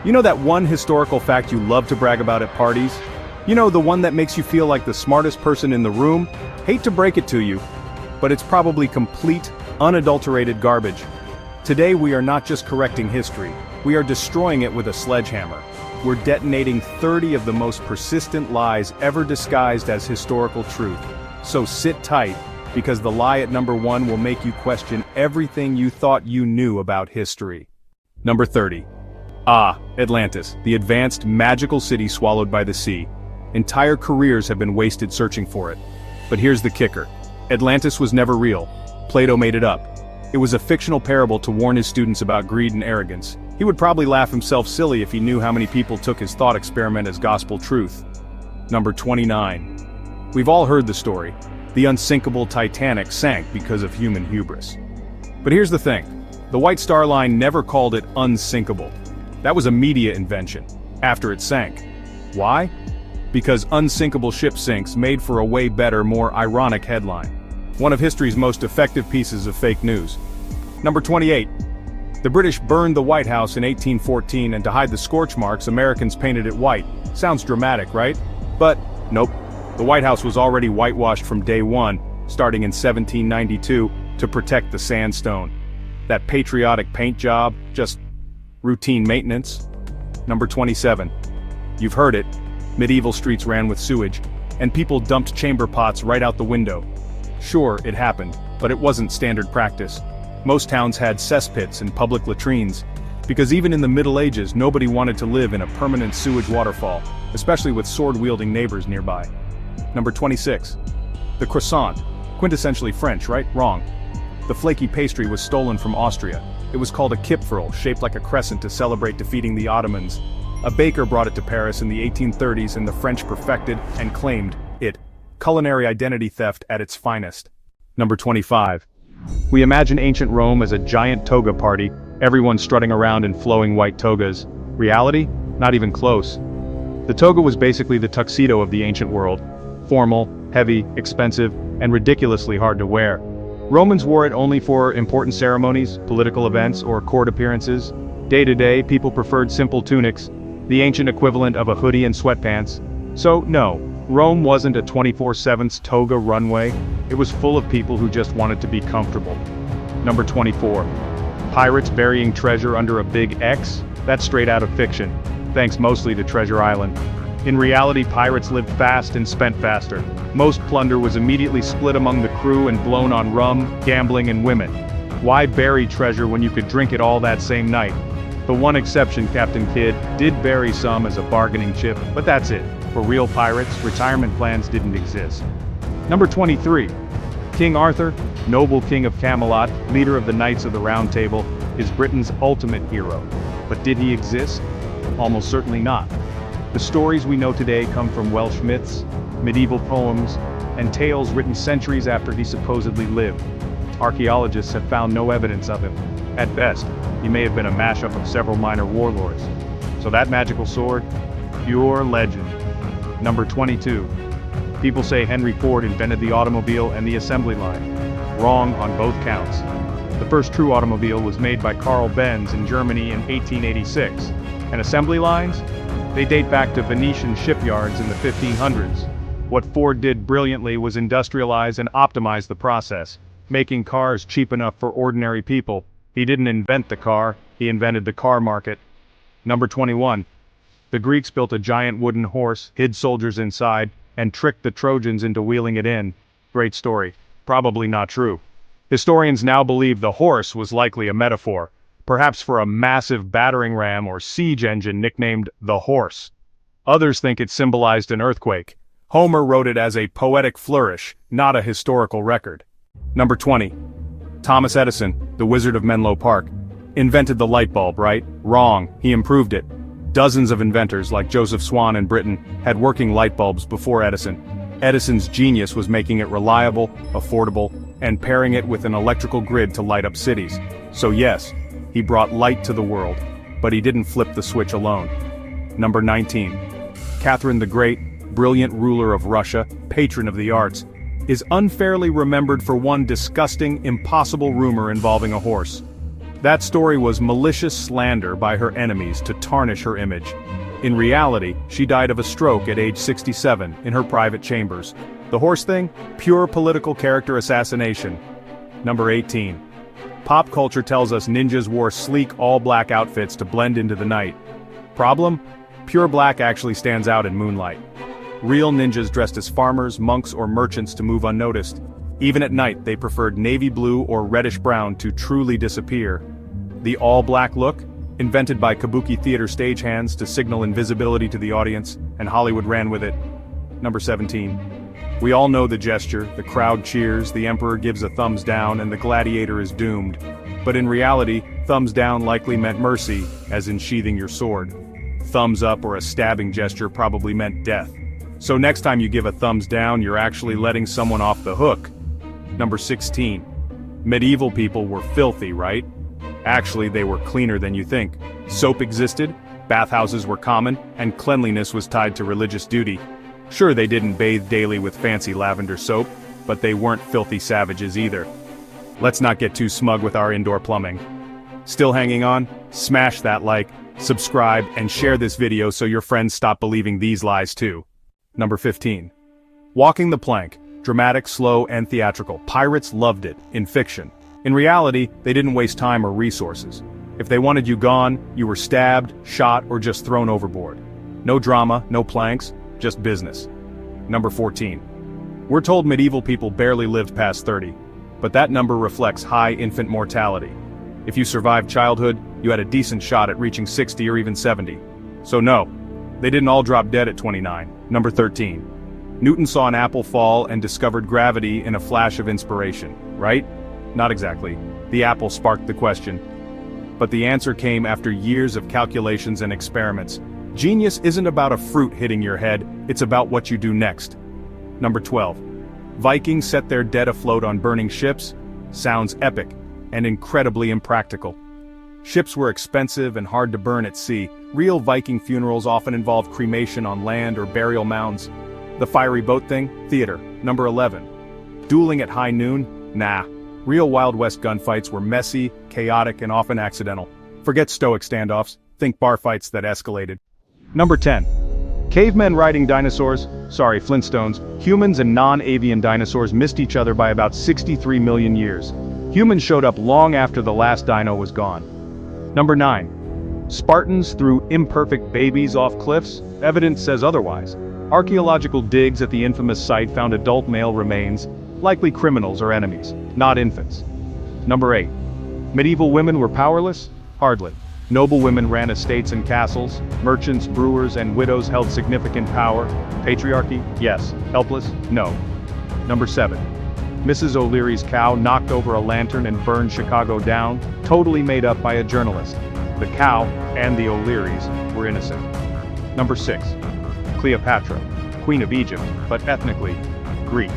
You know that one historical fact you love to brag about at parties? You know, the one that makes you feel like the smartest person in the room? Hate to break it to you, but it's probably complete, unadulterated garbage. Today we are not just correcting history, we are destroying it with a sledgehammer. We're detonating 30 of the most persistent lies ever disguised as historical truth. So sit tight, because the lie at number 1 will make you question everything you thought you knew about history. Number 30. Atlantis, the advanced, magical city swallowed by the sea. Entire careers have been wasted searching for it. But here's the kicker. Atlantis was never real. Plato made it up. It was a fictional parable to warn his students about greed and arrogance. He would probably laugh himself silly if he knew how many people took his thought experiment as gospel truth. Number 29. We've all heard the story. The unsinkable TITANIC sank because of human hubris. But here's the thing. The White Star Line never called it unsinkable. That was a media invention, after it sank. Why? Because unsinkable ship sinks made for a way better, more ironic headline. One of history's most effective pieces of fake news. Number 28. The British burned the White House in 1814, and to hide the scorch marks, Americans painted it white. Sounds dramatic, right? But, nope. The White House was already whitewashed from day one, starting in 1792, to protect the sandstone. That patriotic paint job, just routine maintenance. Number 27. You've heard it. Medieval streets ran with sewage, and people dumped chamber pots right out the window. Sure, it happened, but it wasn't standard practice. Most towns had cesspits and public latrines, because even in the Middle Ages nobody wanted to live in a permanent sewage waterfall, especially with sword-wielding neighbors nearby. Number 26. The croissant. Quintessentially French, right? Wrong. The flaky pastry was stolen from Austria. It was called a kipferl, shaped like a crescent to celebrate defeating the Ottomans. A baker brought it to Paris in the 1830s and the French perfected and claimed it. Culinary identity theft at its finest. Number 25. We imagine ancient Rome as a giant toga party, everyone strutting around in flowing white togas. Reality? Not even close. The toga was basically the tuxedo of the ancient world. Formal, heavy, expensive, and ridiculously hard to wear. Romans wore it only for important ceremonies, political events, or court appearances. Day to day, people preferred simple tunics, the ancient equivalent of a hoodie and sweatpants. So, no, Rome wasn't a 24/7 toga runway. It was full of people who just wanted to be comfortable. Number 24. Pirates burying treasure under a big X? That's straight out of fiction, thanks mostly to Treasure Island. In reality, pirates lived fast and spent faster. Most plunder was immediately split among the crew and blown on rum, gambling, and women. Why bury treasure when you could drink it all that same night? The one exception, Captain Kidd, did bury some as a bargaining chip, but that's it. For real pirates, retirement plans didn't exist. Number 23. King Arthur, noble king of Camelot, leader of the Knights of the Round Table, is Britain's ultimate hero. But did he exist? Almost certainly not. The stories we know today come from Welsh myths, medieval poems, and tales written centuries after he supposedly lived. Archaeologists have found no evidence of him. At best, he may have been a mashup of several minor warlords. So that magical sword? Pure legend. Number 22. People say Henry Ford invented the automobile and the assembly line. Wrong on both counts. The first true automobile was made by Carl Benz in Germany in 1886. And assembly lines? They date back to Venetian shipyards in the 1500s. What Ford did brilliantly was industrialize and optimize the process, making cars cheap enough for ordinary people. He didn't invent the car, he invented the car market. Number 21. The Greeks built a giant wooden horse, hid soldiers inside, and tricked the Trojans into wheeling it in. Great story. Probably not true. Historians now believe the horse was likely a metaphor, perhaps for a massive battering ram or siege engine nicknamed the Horse. Others think it symbolized an earthquake. Homer wrote it as a poetic flourish, not a historical record. Number 20. Thomas Edison, the Wizard of Menlo Park, invented the light bulb, right? Wrong, he improved it. Dozens of inventors like Joseph Swan in Britain had working light bulbs before Edison. Edison's genius was making it reliable, affordable, and pairing it with an electrical grid to light up cities. So yes, he brought light to the world, but he didn't flip the switch alone. Number 19. Catherine the Great, brilliant ruler of Russia, patron of the arts, is unfairly remembered for one disgusting, impossible rumor involving a horse. That story was malicious slander by her enemies to tarnish her image. In reality, she died of a stroke at age 67 in her private chambers. The horse thing? Pure political character assassination. Number 18. Pop culture tells us ninjas wore sleek all-black outfits to blend into the night. Problem? Pure black actually stands out in moonlight. Real ninjas dressed as farmers, monks, or merchants to move unnoticed. Even at night, they preferred navy blue or reddish brown to truly disappear. The all-black look? Invented by kabuki theater stagehands to signal invisibility to the audience, and Hollywood ran with it. Number 17. We all know the gesture, the crowd cheers, the emperor gives a thumbs down, and the gladiator is doomed. But in reality, thumbs down likely meant mercy, as in sheathing your sword. Thumbs up or a stabbing gesture probably meant death. So next time you give a thumbs down, you're actually letting someone off the hook. Number 16. Medieval people were filthy, right? Actually, they were cleaner than you think. Soap existed, bathhouses were common, and cleanliness was tied to religious duty. Sure, they didn't bathe daily with fancy lavender soap, but they weren't filthy savages either. Let's not get too smug with our indoor plumbing. Still hanging on? Smash that like, subscribe, and share this video so your friends stop believing these lies too. Number 15. Walking the plank. Dramatic, slow, and theatrical. Pirates loved it, in fiction. In reality, they didn't waste time or resources. If they wanted you gone, you were stabbed, shot, or just thrown overboard. No drama, no planks, just business. Number 14. We're told medieval people barely lived past 30, but that number reflects high infant mortality. If you survived childhood, you had a decent shot at reaching 60 or even 70. So no, they didn't all drop dead at 29. Number 13. Newton saw an apple fall and discovered gravity in a flash of inspiration, right? Not exactly. The apple sparked the question. But the answer came after years of calculations and experiments. Genius isn't about a fruit hitting your head, it's about what you do next. Number 12. Vikings set their dead afloat on burning ships? Sounds epic, and incredibly impractical. Ships were expensive and hard to burn at sea. Real Viking funerals often involved cremation on land or burial mounds. The fiery boat thing? Theater. Number 11. Dueling at high noon? Nah. Real Wild West gunfights were messy, chaotic, and often accidental. Forget stoic standoffs, think bar fights that escalated. Number 10. Cavemen riding dinosaurs? Sorry, Flintstones. Humans and non-avian dinosaurs missed each other by about 63 million years. Humans showed up long after the last dino was gone. Number 9. Spartans threw imperfect babies off cliffs? Evidence says otherwise. Archaeological digs at the infamous site found adult male remains, likely criminals or enemies, not infants. Number 8. Medieval women were powerless? Hardly. Noble women ran estates and castles, merchants, brewers, and widows held significant power. Patriarchy? Yes. Helpless? No. Number 7. Mrs. O'Leary's cow knocked over a lantern and burned Chicago down, totally made up by a journalist. The cow, and the O'Learys, were innocent. Number 6. Cleopatra, Queen of Egypt, but ethnically Greek.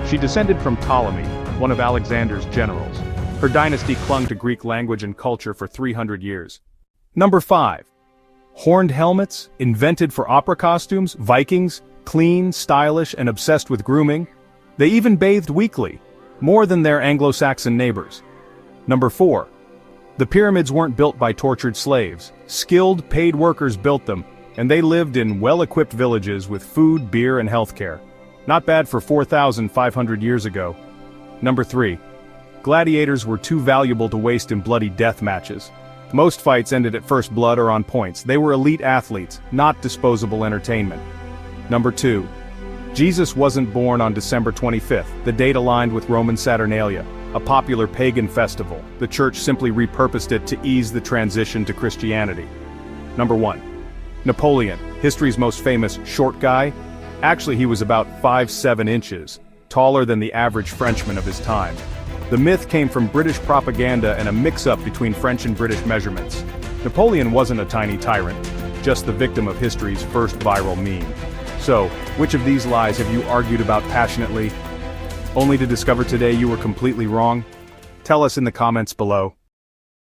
She descended from Ptolemy, one of Alexander's generals. Her dynasty clung to Greek language and culture for 300 years. Number 5. Horned helmets, invented for opera costumes, Vikings, clean, stylish, and obsessed with grooming. They even bathed weekly, more than their Anglo-Saxon neighbors. Number 4. The pyramids weren't built by tortured slaves. Skilled, paid workers built them, and they lived in well-equipped villages with food, beer, and healthcare. Not bad for 4,500 years ago. Number 3. Gladiators were too valuable to waste in bloody death matches. Most fights ended at first blood or on points. They were elite athletes, not disposable entertainment. Number 2. Jesus wasn't born on December 25th, the date aligned with Roman Saturnalia, a popular pagan festival. The church simply repurposed it to ease the transition to Christianity. Number 1. Napoleon, history's most famous short guy. Actually, he was about 5'7" inches, taller than the average Frenchman of his time. The myth came from British propaganda and a mix-up between French and British measurements. Napoleon wasn't a tiny tyrant, just the victim of history's first viral meme. So, which of these lies have you argued about passionately, only to discover today you were completely wrong? Tell us in the comments below.